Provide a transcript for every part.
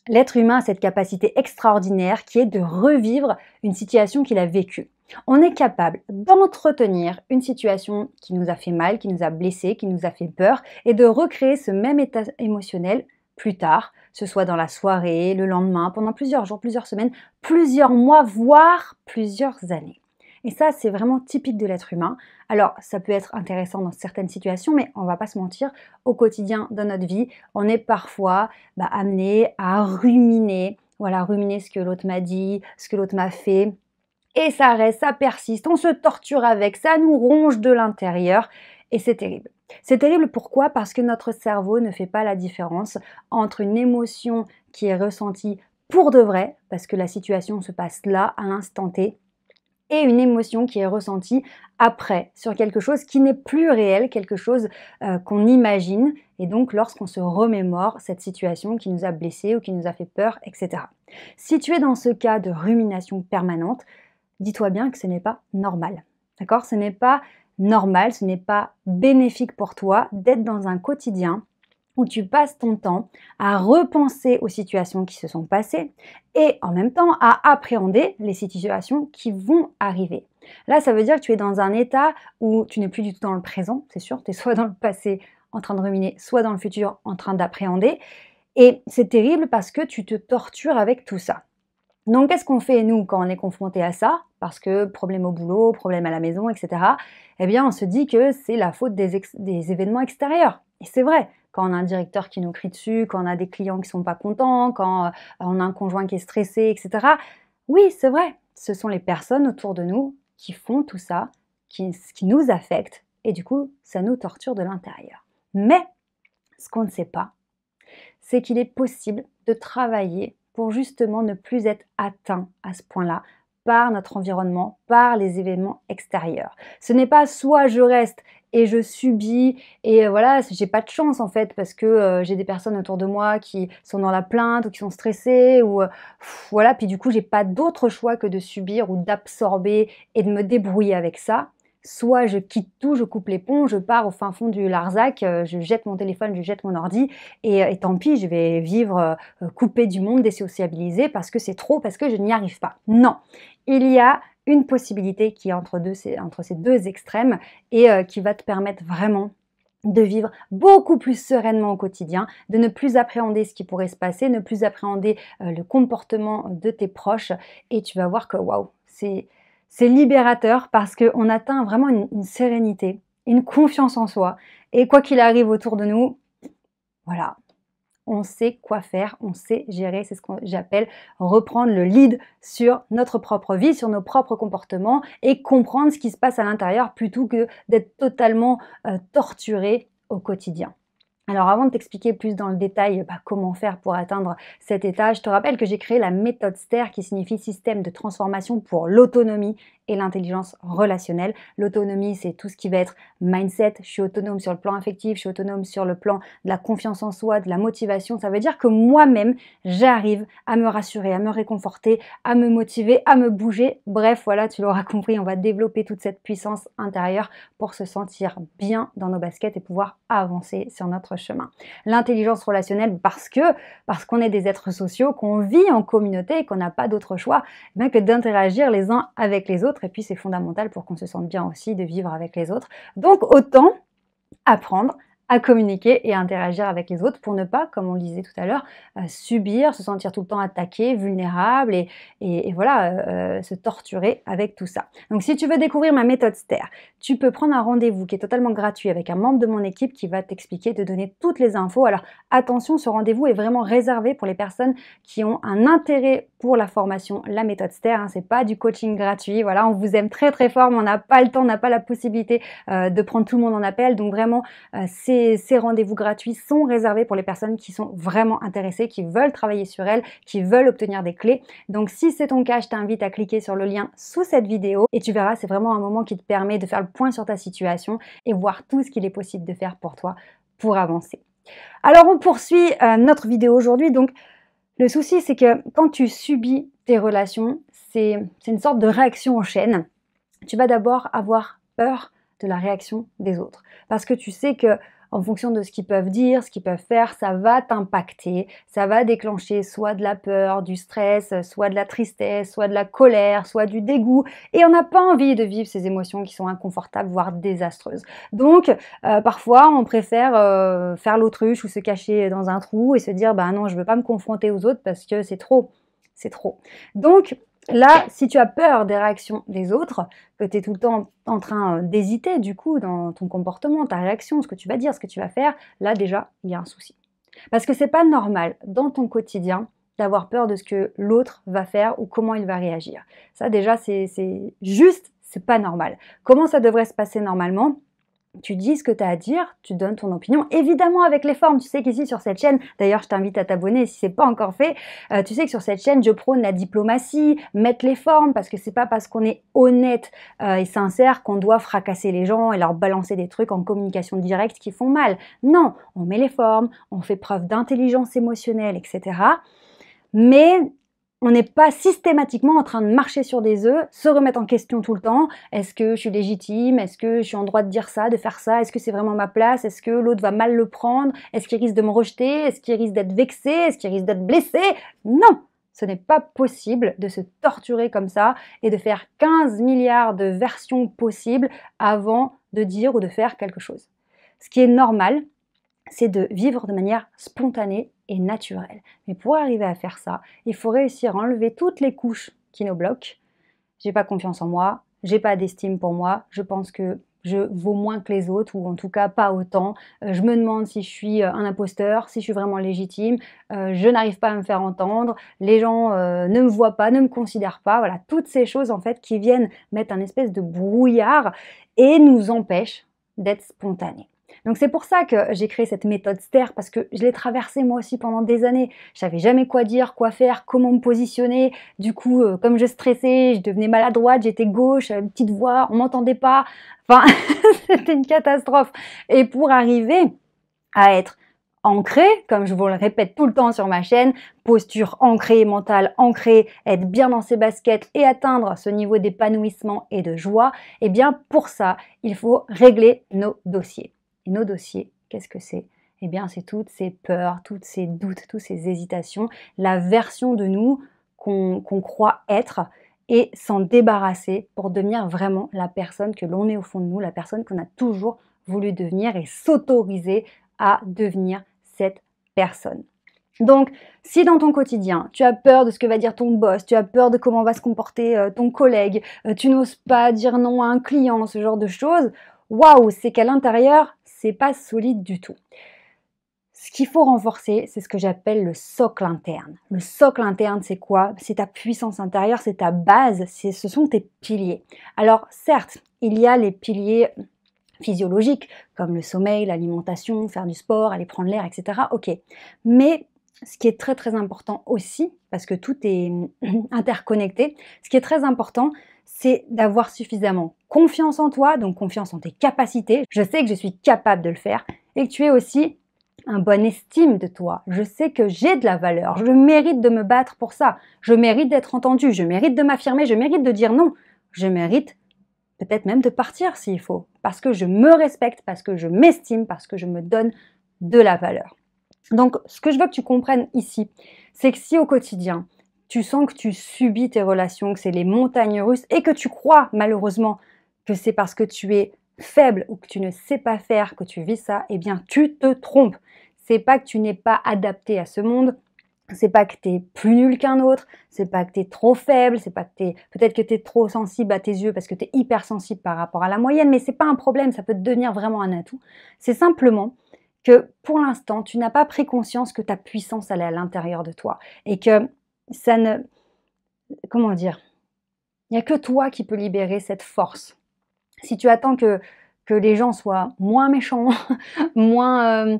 L'être humain a cette capacité extraordinaire qui est de revivre une situation qu'il a vécue. On est capable d'entretenir une situation qui nous a fait mal, qui nous a blessés, qui nous a fait peur et de recréer ce même état émotionnel plus tard, que ce soit dans la soirée, le lendemain, pendant plusieurs jours, plusieurs semaines, plusieurs mois, voire plusieurs années. Et ça, c'est vraiment typique de l'être humain. Alors, ça peut être intéressant dans certaines situations, mais on va pas se mentir, au quotidien, dans notre vie, on est parfois amené à ruminer, voilà, ruminer ce que l'autre m'a dit, ce que l'autre m'a fait. Et ça reste, ça persiste, on se torture avec, ça nous ronge de l'intérieur et c'est terrible. C'est terrible pourquoi? Parce que notre cerveau ne fait pas la différence entre une émotion qui est ressentie pour de vrai, parce que la situation se passe là, à l'instant T, et une émotion qui est ressentie après, sur quelque chose qui n'est plus réel, quelque chose qu'on imagine, et donc lorsqu'on se remémore cette situation qui nous a blessés ou qui nous a fait peur, etc. Si tu es dans ce cas de rumination permanente, dis-toi bien que ce n'est pas normal. D'accord? Ce n'est pas normal, ce n'est pas bénéfique pour toi d'être dans un quotidien où tu passes ton temps à repenser aux situations qui se sont passées et en même temps à appréhender les situations qui vont arriver. Là, ça veut dire que tu es dans un état où tu n'es plus du tout dans le présent, c'est sûr, tu es soit dans le passé en train de ruminer, soit dans le futur en train d'appréhender. Et c'est terrible parce que tu te tortures avec tout ça. Donc, qu'est-ce qu'on fait, nous, quand on est confronté à ça? Parce que problème au boulot, problème à la maison, etc. Eh bien, on se dit que c'est la faute des événements extérieurs. Et c'est vrai, quand on a un directeur qui nous crie dessus, quand on a des clients qui sont pas contents, quand on a un conjoint qui est stressé, etc. Oui, c'est vrai, ce sont les personnes autour de nous qui font tout ça, qui nous affectent, et du coup, ça nous torture de l'intérieur. Mais, ce qu'on ne sait pas, c'est qu'il est possible de travailler pour justement ne plus être atteint à ce point-là par notre environnement, par les événements extérieurs. Ce n'est pas soit je reste et je subis et voilà, j'ai pas de chance en fait parce que j'ai des personnes autour de moi qui sont dans la plainte ou qui sont stressées ou voilà, puis du coup j'ai pas d'autre choix que de subir ou d'absorber et de me débrouiller avec ça. Soit je quitte tout, je coupe les ponts, je pars au fin fond du Larzac, je jette mon téléphone, je jette mon ordi et tant pis, je vais vivre coupée du monde, désociabilisée parce que c'est trop, parce que je n'y arrive pas. Non, il y a une possibilité qui est entre ces deux extrêmes et qui va te permettre vraiment de vivre beaucoup plus sereinement au quotidien, de ne plus appréhender ce qui pourrait se passer, ne plus appréhender le comportement de tes proches et tu vas voir que waouh, c'est libérateur parce qu'on atteint vraiment une sérénité, une confiance en soi. Et quoi qu'il arrive autour de nous, voilà, on sait quoi faire, on sait gérer, c'est ce que j'appelle reprendre le lead sur notre propre vie, sur nos propres comportements et comprendre ce qui se passe à l'intérieur plutôt que d'être totalement torturé au quotidien. Alors avant de t'expliquer plus dans le détail comment faire pour atteindre cet état, je te rappelle que j'ai créé la méthode STER qui signifie système de transformation pour l'autonomie et l'intelligence relationnelle. L'autonomie, c'est tout ce qui va être mindset. Je suis autonome sur le plan affectif, je suis autonome sur le plan de la confiance en soi, de la motivation. Ça veut dire que moi-même, j'arrive à me rassurer, à me réconforter, à me motiver, à me bouger. Bref, voilà, tu l'auras compris, on va développer toute cette puissance intérieure pour se sentir bien dans nos baskets et pouvoir avancer sur notre chemin. L'intelligence relationnelle, parce qu'on est des êtres sociaux, qu'on vit en communauté et qu'on n'a pas d'autre choix que d'interagir les uns avec les autres. Et puis c'est fondamental pour qu'on se sente bien aussi de vivre avec les autres. Donc autant apprendre à communiquer et à interagir avec les autres pour ne pas, comme on le disait tout à l'heure, subir, se sentir tout le temps attaqué, vulnérable et voilà, se torturer avec tout ça. Donc si tu veux découvrir ma méthode STER, tu peux prendre un rendez-vous qui est totalement gratuit avec un membre de mon équipe qui va t'expliquer, te donner toutes les infos. Alors attention, ce rendez-vous est vraiment réservé pour les personnes qui ont un intérêt pour la formation, la méthode STER, c'est pas du coaching gratuit, voilà, on vous aime très très fort, mais on n'a pas le temps, on n'a pas la possibilité de prendre tout le monde en appel, donc vraiment ces rendez-vous gratuits sont réservés pour les personnes qui sont vraiment intéressées, qui veulent travailler sur elles, qui veulent obtenir des clés. Donc si c'est ton cas, je t'invite à cliquer sur le lien sous cette vidéo et tu verras, c'est vraiment un moment qui te permet de faire le point sur ta situation et voir tout ce qu'il est possible de faire pour toi pour avancer. Alors on poursuit notre vidéo aujourd'hui. Donc le souci, c'est que quand tu subis tes relations, c'est une sorte de réaction en chaîne. Tu vas d'abord avoir peur de la réaction des autres. Parce que tu sais que en fonction de ce qu'ils peuvent dire, ce qu'ils peuvent faire, ça va t'impacter, ça va déclencher soit de la peur, du stress, soit de la tristesse, soit de la colère, soit du dégoût. Et on n'a pas envie de vivre ces émotions qui sont inconfortables, voire désastreuses. Donc, parfois, on préfère faire l'autruche ou se cacher dans un trou et se dire, bah non, je ne veux pas me confronter aux autres parce que c'est trop. C'est trop. Donc, là, si tu as peur des réactions des autres, que tu es tout le temps en train d'hésiter du coup dans ton comportement, ta réaction, ce que tu vas dire, ce que tu vas faire, là déjà, il y a un souci. Parce que c'est pas normal dans ton quotidien d'avoir peur de ce que l'autre va faire ou comment il va réagir. Ça déjà, c'est juste, c'est pas normal. Comment ça devrait se passer normalement ? Tu dis ce que tu as à dire, tu donnes ton opinion, évidemment avec les formes. Tu sais qu'ici sur cette chaîne, d'ailleurs je t'invite à t'abonner si ce n'est pas encore fait, tu sais que sur cette chaîne je prône la diplomatie, mettre les formes, parce que c'est pas parce qu'on est honnête et sincère qu'on doit fracasser les gens et leur balancer des trucs en communication directe qui font mal. Non, on met les formes, on fait preuve d'intelligence émotionnelle, etc. Mais on n'est pas systématiquement en train de marcher sur des œufs, se remettre en question tout le temps. Est-ce que je suis légitime? Est-ce que je suis en droit de dire ça, de faire ça? Est-ce que c'est vraiment ma place? Est-ce que l'autre va mal le prendre? Est-ce qu'il risque de me rejeter? Est-ce qu'il risque d'être vexé? Est-ce qu'il risque d'être blessé? Non! Ce n'est pas possible de se torturer comme ça et de faire 15 milliards de versions possibles avant de dire ou de faire quelque chose. Ce qui est normal, c'est de vivre de manière spontanée et naturelle. Mais pour arriver à faire ça, il faut réussir à enlever toutes les couches qui nous bloquent. J'ai pas confiance en moi, j'ai pas d'estime pour moi, je pense que je vaux moins que les autres, ou en tout cas pas autant. Je me demande si je suis un imposteur, si je suis vraiment légitime. Je n'arrive pas à me faire entendre. Les gens ne me voient pas, ne me considèrent pas. Voilà, toutes ces choses en fait qui viennent mettre un espèce de brouillard et nous empêchent d'être spontanés. Donc c'est pour ça que j'ai créé cette méthode STER, parce que je l'ai traversée moi aussi pendant des années. Je savais jamais quoi dire, quoi faire, comment me positionner. Du coup, comme je stressais, je devenais maladroite, j'étais gauche, une petite voix, on m'entendait pas. Enfin, c'était une catastrophe. Et pour arriver à être ancré, comme je vous le répète tout le temps sur ma chaîne, posture ancrée, mentale ancrée, être bien dans ses baskets et atteindre ce niveau d'épanouissement et de joie, eh bien pour ça, il faut régler nos dossiers. Et nos dossiers, qu'est-ce que c'est? Eh bien, c'est toutes ces peurs, toutes ces doutes, toutes ces hésitations, la version de nous qu'on croit être, et s'en débarrasser pour devenir vraiment la personne que l'on est au fond de nous, la personne qu'on a toujours voulu devenir, et s'autoriser à devenir cette personne. Donc, si dans ton quotidien, tu as peur de ce que va dire ton boss, tu as peur de comment va se comporter ton collègue, tu n'oses pas dire non à un client, ce genre de choses, waouh, c'est qu'à l'intérieur, c'est pas solide du tout. Ce qu'il faut renforcer, c'est ce que j'appelle le socle interne. Le socle interne, c'est quoi? C'est ta puissance intérieure, c'est ta base, ce sont tes piliers. Alors certes, il y a les piliers physiologiques, comme le sommeil, l'alimentation, faire du sport, aller prendre l'air, etc. Ok. Mais ce qui est très très important aussi, parce que tout est interconnecté, ce qui est très important, c'est d'avoir suffisamment confiance en toi, donc confiance en tes capacités. Je sais que je suis capable de le faire, et que tu aies aussi une bonne estime de toi. Je sais que j'ai de la valeur, je mérite de me battre pour ça, je mérite d'être entendue, je mérite de m'affirmer, je mérite de dire non, je mérite peut-être même de partir s'il faut, parce que je me respecte, parce que je m'estime, parce que je me donne de la valeur. Donc, ce que je veux que tu comprennes ici, c'est que si au quotidien, tu sens que tu subis tes relations, que c'est les montagnes russes, et que tu crois malheureusement que c'est parce que tu es faible ou que tu ne sais pas faire que tu vis ça, eh bien tu te trompes. C'est pas que tu n'es pas adapté à ce monde, c'est pas que tu es plus nul qu'un autre, c'est pas que tu es trop faible, c'est pas que peut-être que tu es trop sensible à tes yeux parce que tu es hypersensible par rapport à la moyenne, mais c'est pas un problème, ça peut devenir vraiment un atout. C'est simplement que pour l'instant, tu n'as pas pris conscience que ta puissance elle est à l'intérieur de toi et que ça ne, comment dire, il n'y a que toi qui peux libérer cette force. Si tu attends que les gens soient moins méchants, moins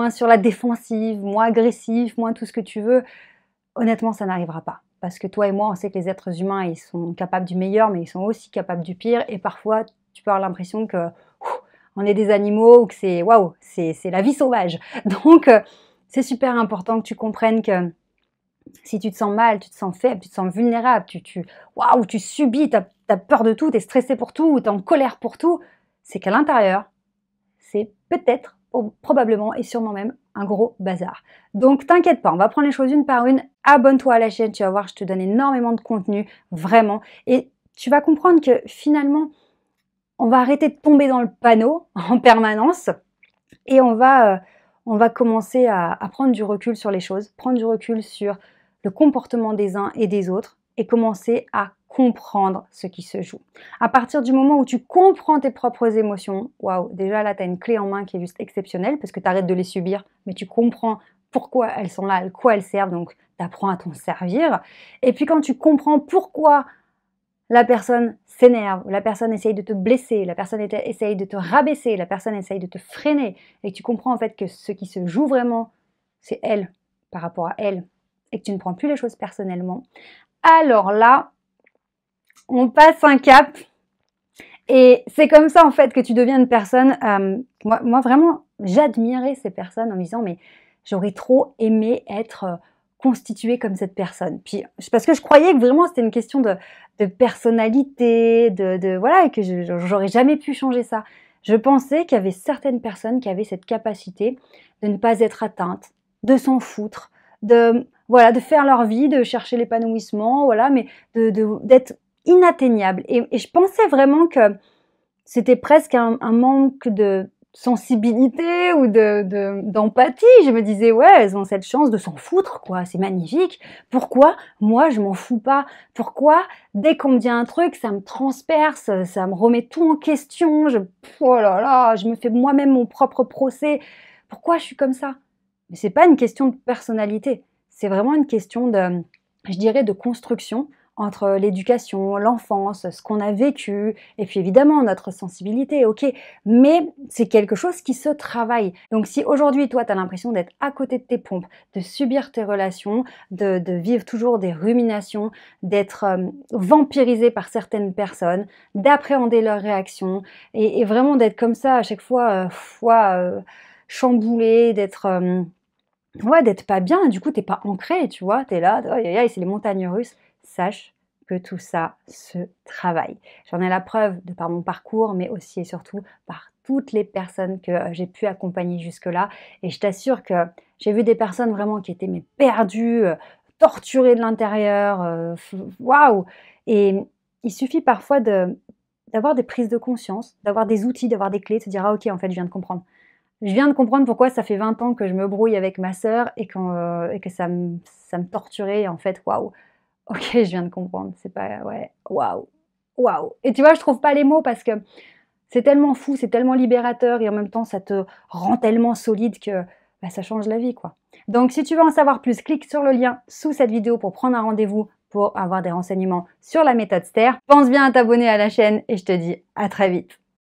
sur la défensive, moins agressifs, moins tout ce que tu veux, honnêtement, ça n'arrivera pas. Parce que toi et moi, on sait que les êtres humains, ils sont capables du meilleur, mais ils sont aussi capables du pire. Et parfois, tu peux avoir l'impression que on est des animaux ou que c'est waouh, c'est la vie sauvage. Donc, c'est super important que tu comprennes que si tu te sens mal, tu te sens faible, tu te sens vulnérable, waouh, tu subis, tu as peur de tout, tu es stressé pour tout, tu es en colère pour tout, c'est qu'à l'intérieur, c'est peut-être probablement et sûrement même un gros bazar. Donc t'inquiète pas, on va prendre les choses une par une. Abonne-toi à la chaîne, tu vas voir, je te donne énormément de contenu, vraiment. Et tu vas comprendre que finalement, on va arrêter de tomber dans le panneau en permanence et on va commencer à prendre du recul sur les choses, prendre du recul sur le comportement des uns et des autres et commencer à comprendre ce qui se joue. À partir du moment où tu comprends tes propres émotions, waouh, déjà là, tu as une clé en main qui est juste exceptionnelle parce que tu arrêtes de les subir, mais tu comprends pourquoi elles sont là, à quoi elles servent, donc tu apprends à t'en servir. Et puis quand tu comprends pourquoi la personne s'énerve, la personne essaye de te blesser, la personne essaye de te rabaisser, la personne essaye de te freiner, et que tu comprends en fait que ce qui se joue vraiment, c'est elle, par rapport à elle, et que tu ne prends plus les choses personnellement, alors là, on passe un cap, et c'est comme ça en fait que tu deviens une personne, moi vraiment, j'admirais ces personnes en me disant, mais j'aurais trop aimé être constituée comme cette personne. Puis, parce que je croyais que vraiment c'était une question de personnalité, voilà, et que j'aurais jamais pu changer ça. Je pensais qu'il y avait certaines personnes qui avaient cette capacité de ne pas être atteintes, de s'en foutre, voilà, de faire leur vie, de chercher l'épanouissement, voilà, mais d'être inatteignable. Et je pensais vraiment que c'était presque un manque de sensibilité ou d'empathie. Je me disais, ouais, elles ont cette chance de s'en foutre, quoi, c'est magnifique. Pourquoi moi, je m'en fous pas? Pourquoi, dès qu'on me dit un truc, ça me transperce, ça me remet tout en question, oh là là, je me fais moi-même mon propre procès. Pourquoi je suis comme ça? Mais c'est pas une question de personnalité, c'est vraiment une question de, je dirais, de construction entre l'éducation, l'enfance, ce qu'on a vécu, et puis évidemment notre sensibilité, ok, mais c'est quelque chose qui se travaille. Donc si aujourd'hui, toi, tu as l'impression d'être à côté de tes pompes, de subir tes relations, de vivre toujours des ruminations, d'être vampirisé par certaines personnes, d'appréhender leurs réactions, et vraiment d'être comme ça à chaque fois, chamboulé, d'être pas bien, du coup, t'es pas ancré, tu vois, t'es là, aïe, aïe, aïe, c'est les montagnes russes. Sache que tout ça se travaille. J'en ai la preuve de par mon parcours, mais aussi et surtout par toutes les personnes que j'ai pu accompagner jusque-là. Et je t'assure que j'ai vu des personnes vraiment qui étaient mais perdues, torturées de l'intérieur, waouh! Et il suffit parfois d'avoir des prises de conscience, d'avoir des outils, d'avoir des clés, de se dire, ah ok, en fait, je viens de comprendre. Je viens de comprendre pourquoi ça fait 20 ans que je me brouille avec ma sœur et que ça me torturait. En fait, waouh, ok, je viens de comprendre. C'est pas, ouais, waouh, waouh. Et tu vois, je trouve pas les mots parce que c'est tellement fou, c'est tellement libérateur et en même temps, ça te rend tellement solide que bah, ça change la vie, quoi. Donc, si tu veux en savoir plus, clique sur le lien sous cette vidéo pour prendre un rendez-vous pour avoir des renseignements sur la méthode STAIR. Pense bien à t'abonner à la chaîne et je te dis à très vite.